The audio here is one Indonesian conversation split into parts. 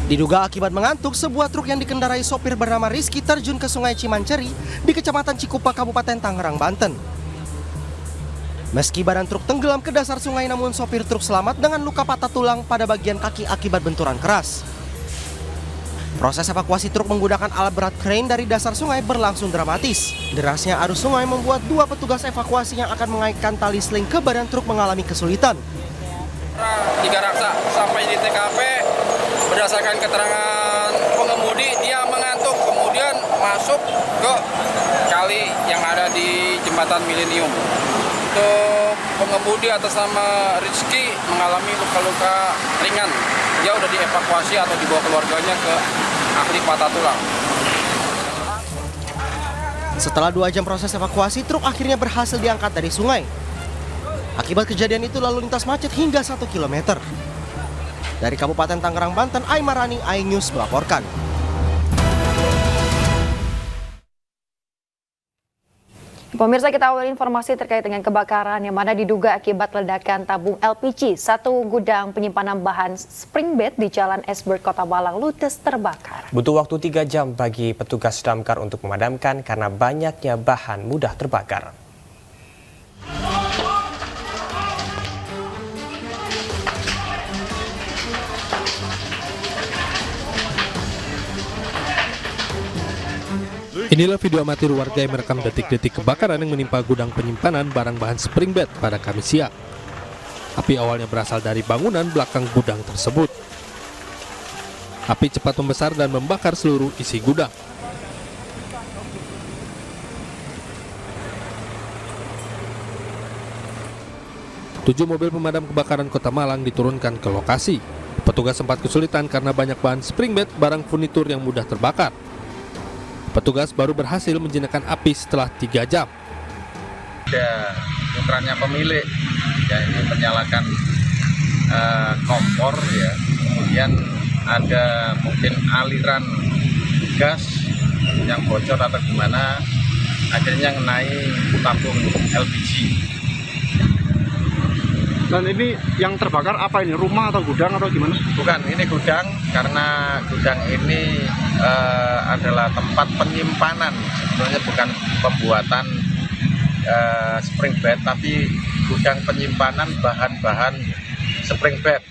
Diduga akibat mengantuk, sebuah truk yang dikendarai sopir bernama Rizky terjun ke Sungai Cimanceri di Kecamatan Cikupa, Kabupaten Tangerang, Banten. Meski badan truk tenggelam ke dasar sungai, namun sopir truk selamat dengan luka patah tulang pada bagian kaki akibat benturan keras. Proses evakuasi truk menggunakan alat berat crane dari dasar sungai berlangsung dramatis. Derasnya arus sungai membuat dua petugas evakuasi yang akan mengaitkan tali sling ke badan truk mengalami kesulitan. 3 raksa sampai di TKP, berdasarkan keterangan pengemudi dia mengantuk, kemudian masuk ke kali yang ada di Jembatan Milenium. Untuk pengemudi atas nama Rizky mengalami luka-luka ringan. Dia sudah dievakuasi atau dibawa keluarganya ke ahli patah tulang. Setelah 2 jam proses evakuasi, truk akhirnya berhasil diangkat dari sungai. Akibat kejadian itu lalu lintas macet hingga 1 km. Dari Kabupaten Tangerang, Banten, Aimarani, iNews melaporkan. Pemirsa, kita awali informasi terkait dengan kebakaran yang mana diduga akibat ledakan tabung LPG. Satu gudang penyimpanan bahan spring bed di Jalan Esberg, Kota Malang ludes terbakar. Butuh waktu 3 jam bagi petugas damkar untuk memadamkan karena banyaknya bahan mudah terbakar. Inilah video amatir warga yang merekam detik-detik kebakaran yang menimpa gudang penyimpanan barang bahan spring bed pada Kamis siang. Api awalnya berasal dari bangunan belakang gudang tersebut. Api cepat membesar dan membakar seluruh isi gudang. Tujuh mobil pemadam kebakaran Kota Malang diturunkan ke lokasi. Petugas sempat kesulitan karena banyak bahan spring bed, barang furnitur yang mudah terbakar. Petugas baru berhasil menjinakkan api setelah 3 jam. Ada putranya pemilik, ya ini menyalakan kompor ya. Kemudian ada mungkin aliran gas yang bocor atau gimana, akhirnya mengenai tabung LPG. Dan ini yang terbakar apa ini? Rumah atau gudang atau gimana? Bukan, ini gudang, karena gudang ini adalah tempat penyimpanan. Sebenarnya bukan pembuatan spring bed, tapi gudang penyimpanan bahan-bahan spring bed.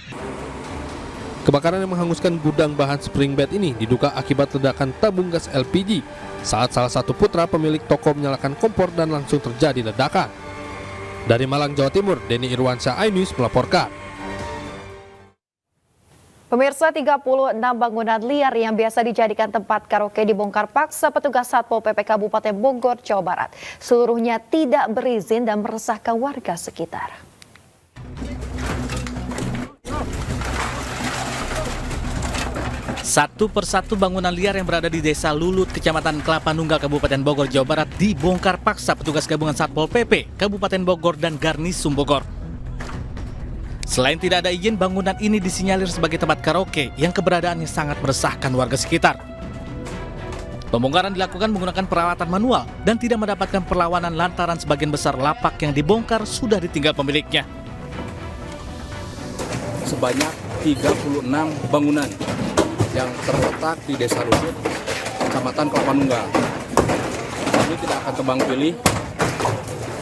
Kebakaran yang menghanguskan gudang bahan spring bed ini diduga akibat ledakan tabung gas LPG saat salah satu putra pemilik toko menyalakan kompor dan langsung terjadi ledakan. Dari Malang, Jawa Timur, Denny Irwansyah, iNews melaporkan. Pemirsa, 36 bangunan liar yang biasa dijadikan tempat karaoke dibongkar paksa petugas Satpol PP Kabupaten Bogor, Jawa Barat. Seluruhnya tidak berizin dan meresahkan warga sekitar. Satu persatu bangunan liar yang berada di Desa Lulut, Kecamatan Kelapa Nunggal, Kabupaten Bogor, Jawa Barat dibongkar paksa petugas gabungan Satpol PP Kabupaten Bogor dan Garnisum Bogor. Selain tidak ada izin, bangunan ini disinyalir sebagai tempat karaoke yang keberadaannya sangat meresahkan warga sekitar. Pembongkaran dilakukan menggunakan peralatan manual dan tidak mendapatkan perlawanan lantaran sebagian besar lapak yang dibongkar sudah ditinggal pemiliknya. Sebanyak 36 bangunan yang terletak di Desa Lulut, Kecamatan Kelapa Nunggal. Kami tidak akan tebang pilih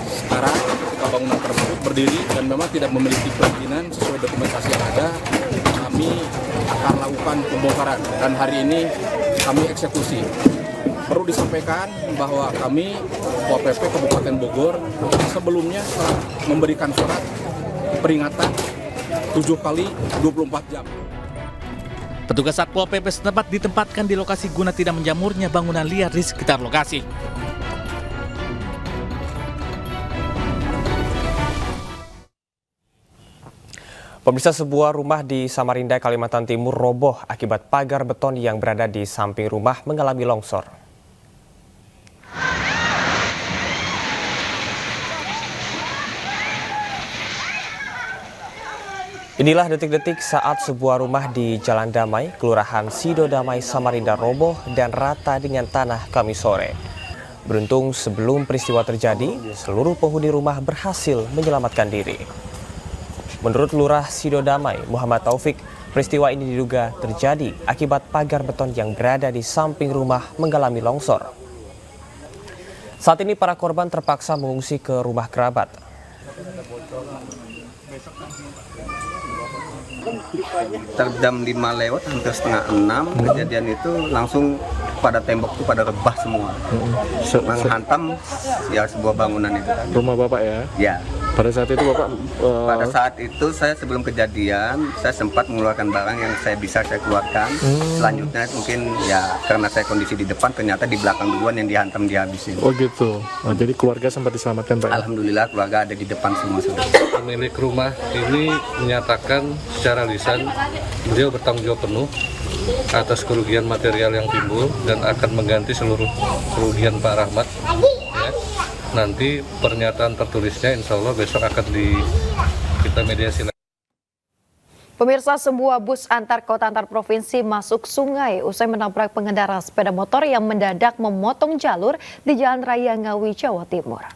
sekarang ketika bangunan tersebut berdiri dan memang tidak memiliki perizinan sesuai dokumentasi yang ada, kami akan lakukan pembongkaran dan hari ini kami eksekusi. Perlu disampaikan bahwa kami Satpol PP Kabupaten Bogor sebelumnya telah memberikan surat peringatan 7 kali 24 jam. Petugas Satpol PP setempat ditempatkan di lokasi guna tidak menjamurnya bangunan liar di sekitar lokasi. Pemirsa, sebuah rumah di Samarinda, Kalimantan Timur roboh akibat pagar beton yang berada di samping rumah mengalami longsor. Inilah detik-detik saat sebuah rumah di Jalan Damai, Kelurahan Sido Damai, Samarinda roboh dan rata dengan tanah Kamis sore. Beruntung sebelum peristiwa terjadi, seluruh penghuni rumah berhasil menyelamatkan diri. Menurut Lurah Sido Damai, Muhammad Taufik, Peristiwa ini diduga terjadi akibat pagar beton yang berada di samping rumah mengalami longsor. Saat ini para korban terpaksa mengungsi ke rumah kerabat. Jam 5 lewat hampir setengah 6 kejadian itu langsung pada tembok itu pada rebah semua, menghantam ya sebuah bangunan itu kan. Rumah Bapak ya? Ya. Pada saat itu Bapak? Pada saat itu saya sebelum kejadian saya sempat mengeluarkan barang yang saya keluarkan. Selanjutnya mungkin ya karena saya kondisi di depan ternyata di belakang duluan yang dihantam dihabisin. Oh gitu. Oh, jadi keluarga sempat diselamatkan Pak? Alhamdulillah keluarga ada di depan semua. Pemilik rumah ini menyatakan secara lisan beliau bertanggung jawab penuh atas kerugian material yang timbul dan akan mengganti seluruh kerugian Pak Rahmat. Ya. Nanti pernyataan tertulisnya insya Allah besok akan kita mediasi lagi. Pemirsa, sebuah bus antar kota antar provinsi masuk sungai usai menabrak pengendara sepeda motor yang mendadak memotong jalur di Jalan Raya Ngawi, Jawa Timur.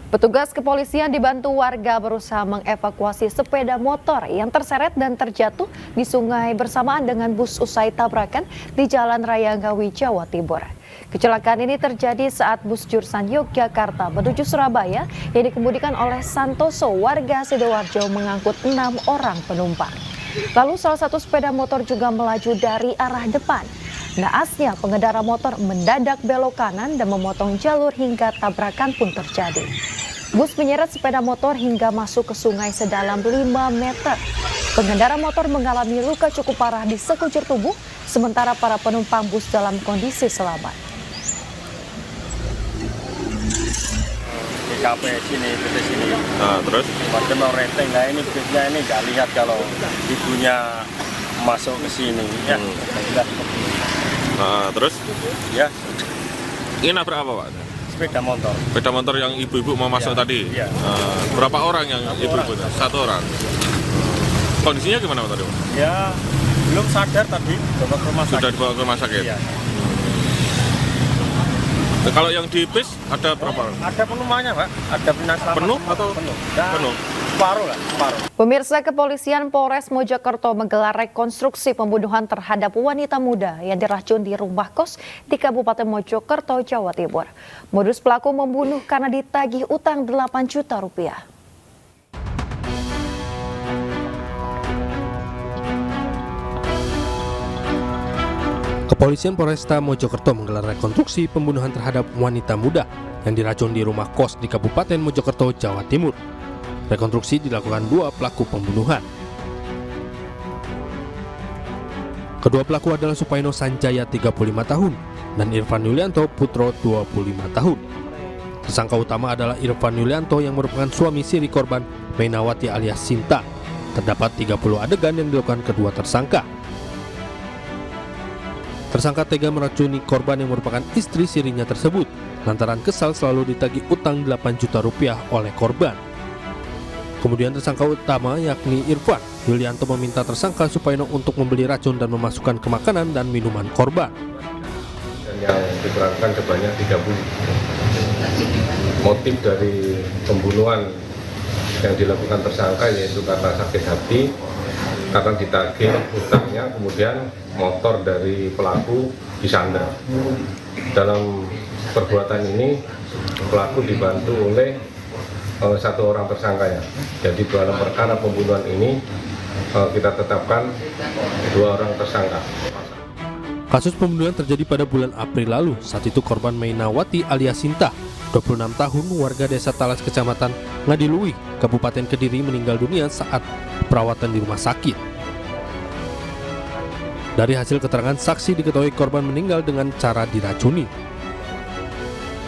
Petugas kepolisian dibantu warga berusaha mengevakuasi sepeda motor yang terseret dan terjatuh di sungai bersamaan dengan bus usai tabrakan di Jalan Raya Ngawi, Jawa Timur. Kecelakaan ini terjadi saat bus jurusan Yogyakarta menuju Surabaya yang dikemudikan oleh Santoso warga Sidoarjo mengangkut 6 orang penumpang. Lalu salah satu sepeda motor juga melaju dari arah depan. Naasnya pengendara motor mendadak belok kanan dan memotong jalur hingga tabrakan pun terjadi. Bus menyeret sepeda motor hingga masuk ke sungai sedalam 5 meter. Pengendara motor mengalami luka cukup parah di sekujur tubuh, sementara para penumpang bus dalam kondisi selamat. TKP sini, PT sini. Nah, terus? Waktu mau rating, nah ini busnya ini nggak lihat kalau ibunya masuk ke sini. Ya, nah, terus? Ya. Ini nabrak apa, Pak? Sepeda motor. Sepeda motor yang ibu-ibu mau masuk tadi? Iya. Berapa orang yang ibu-ibu? Satu orang. Kondisinya gimana Pak tadi? Ya, belum sadar tadi, dibawa ke rumah sakit. Sudah dibawa ke rumah sakit? Iya. Kalau yang di bis ada berapa? Ada penumpangnya, Pak. Ada bina selamat. Penuh atau? Penuh. Penuh. Separuh lah, separuh. Pemirsa, kepolisian Polres Mojokerto menggelar rekonstruksi pembunuhan terhadap wanita muda yang diracun di rumah kos di Kabupaten Mojokerto, Jawa Timur. Modus pelaku membunuh karena ditagih utang 8 juta rupiah. Kepolisian Polresta Mojokerto menggelar rekonstruksi pembunuhan terhadap wanita muda yang diracun di rumah kos di Kabupaten Mojokerto, Jawa Timur. Rekonstruksi dilakukan 2 pelaku pembunuhan. Kedua pelaku adalah Supaino Sanjaya 35 tahun dan Irfan Yulianto Putro 25 tahun. Tersangka utama adalah Irfan Yulianto yang merupakan suami siri korban Mainawati alias Sinta. Terdapat 30 adegan yang dilakukan kedua tersangka. Tersangka tega meracuni korban yang merupakan istri sirinya tersebut lantaran kesal selalu ditagih utang 8 juta rupiah oleh korban. Kemudian tersangka utama yakni Irfan Yulianto meminta tersangka Supaino untuk membeli racun dan memasukkan ke makanan dan minuman korban. Yang diterangkan sebanyak 30. Motif dari pembunuhan yang dilakukan tersangka yaitu karena sakit hati, karena ditagih utangnya, kemudian motor dari pelaku disandra. Dalam perbuatan ini pelaku dibantu oleh 1 orang tersangkanya. Jadi dalam perkara pembunuhan ini kita tetapkan 2 orang tersangka. Kasus pembunuhan terjadi pada bulan April lalu. Saat itu korban Mainawati alias Sinta, 26 tahun, warga desa Talas, Kecamatan Ngadiluih, Kabupaten Kediri, meninggal dunia saat perawatan di rumah sakit. Dari hasil keterangan saksi diketahui korban meninggal dengan cara diracuni.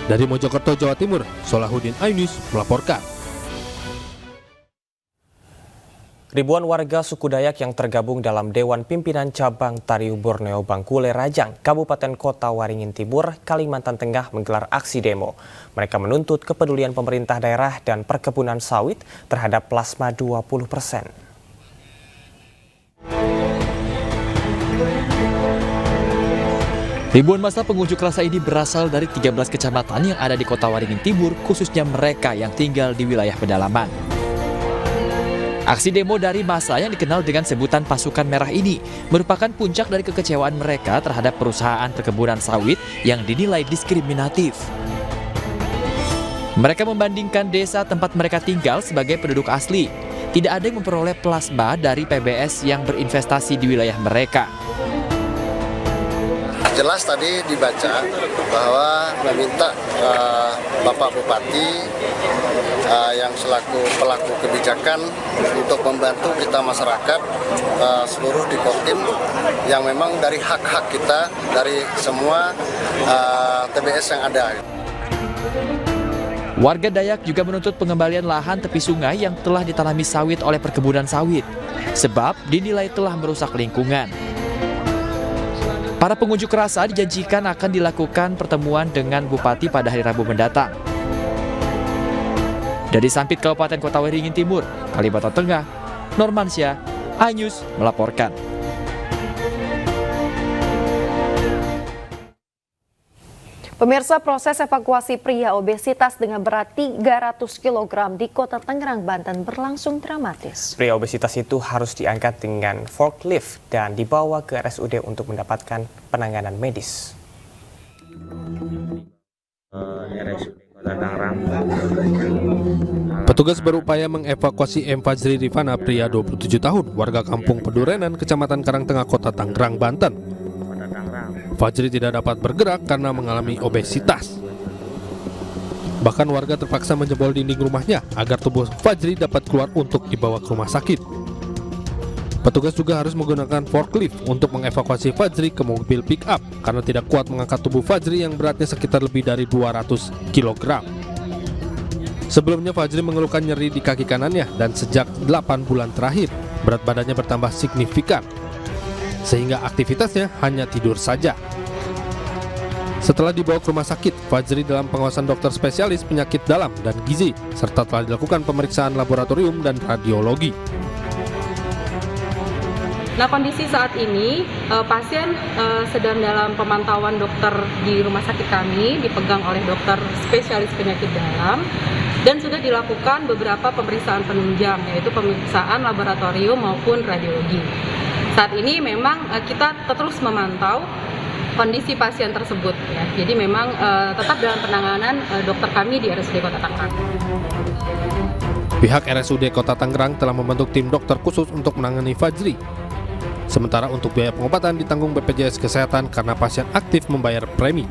Dari Mojokerto, Jawa Timur, Solahuddin Ainus melaporkan. Ribuan warga suku Dayak yang tergabung dalam Dewan Pimpinan Cabang Tariu Borneo Bangkule Rajang, Kabupaten Kota Waringin Timur, Kalimantan Tengah menggelar aksi demo. Mereka menuntut kepedulian pemerintah daerah dan perkebunan sawit terhadap plasma 20%. Ribuan massa pengunjuk rasa ini berasal dari 13 kecamatan yang ada di Kota Waringin Timur, khususnya mereka yang tinggal di wilayah pedalaman. Aksi demo dari massa yang dikenal dengan sebutan Pasukan Merah ini merupakan puncak dari kekecewaan mereka terhadap perusahaan perkebunan sawit yang dinilai diskriminatif. Mereka membandingkan desa tempat mereka tinggal sebagai penduduk asli. Tidak ada yang memperoleh plasma dari PBS yang berinvestasi di wilayah mereka. Jelas tadi dibaca bahwa meminta Bapak Bupati yang selaku pelaku kebijakan untuk membantu kita masyarakat seluruh di Kodim yang memang dari hak-hak kita dari semua TBS yang ada. Warga Dayak juga menuntut pengembalian lahan tepi sungai yang telah ditanami sawit oleh perkebunan sawit, sebab dinilai telah merusak lingkungan. Para pengunjuk rasa dijanjikan akan dilakukan pertemuan dengan Bupati pada hari Rabu mendatang. Dari Sampit, Kabupaten Kota Waringin Timur, Kalimantan Tengah, Normansyah, iNews melaporkan. Pemirsa, proses evakuasi pria obesitas dengan berat 300 kg di Kota Tangerang, Banten berlangsung dramatis. Pria obesitas itu harus diangkat dengan forklift dan dibawa ke RSUD untuk mendapatkan penanganan medis. Petugas berupaya mengevakuasi M. Fajri Rifana, pria 27 tahun, warga kampung Pedurenan, Kecamatan Karangtengah, Kota Tangerang, Banten. Fajri tidak dapat bergerak karena mengalami obesitas. Bahkan warga terpaksa menjebol dinding rumahnya agar tubuh Fajri dapat keluar untuk dibawa ke rumah sakit. Petugas juga harus menggunakan forklift untuk mengevakuasi Fajri ke mobil pick-up karena tidak kuat mengangkat tubuh Fajri yang beratnya sekitar lebih dari 200 kg. Sebelumnya Fajri mengeluhkan nyeri di kaki kanannya dan sejak 8 bulan terakhir berat badannya bertambah signifikan, sehingga aktivitasnya hanya tidur saja. Setelah dibawa ke rumah sakit, Fajri dalam pengawasan dokter spesialis penyakit dalam dan gizi, serta telah dilakukan pemeriksaan laboratorium dan radiologi. Nah, kondisi saat ini pasien sedang dalam pemantauan dokter di rumah sakit kami, dipegang oleh dokter spesialis penyakit dalam, dan sudah dilakukan beberapa pemeriksaan penunjang, yaitu pemeriksaan laboratorium maupun radiologi. Saat ini memang kita terus memantau kondisi pasien tersebut, ya. Jadi memang tetap dalam penanganan dokter kami di RSUD Kota Tangerang. Pihak RSUD Kota Tangerang telah membentuk tim dokter khusus untuk menangani Fajri. Sementara untuk biaya pengobatan ditanggung BPJS Kesehatan karena pasien aktif membayar premi.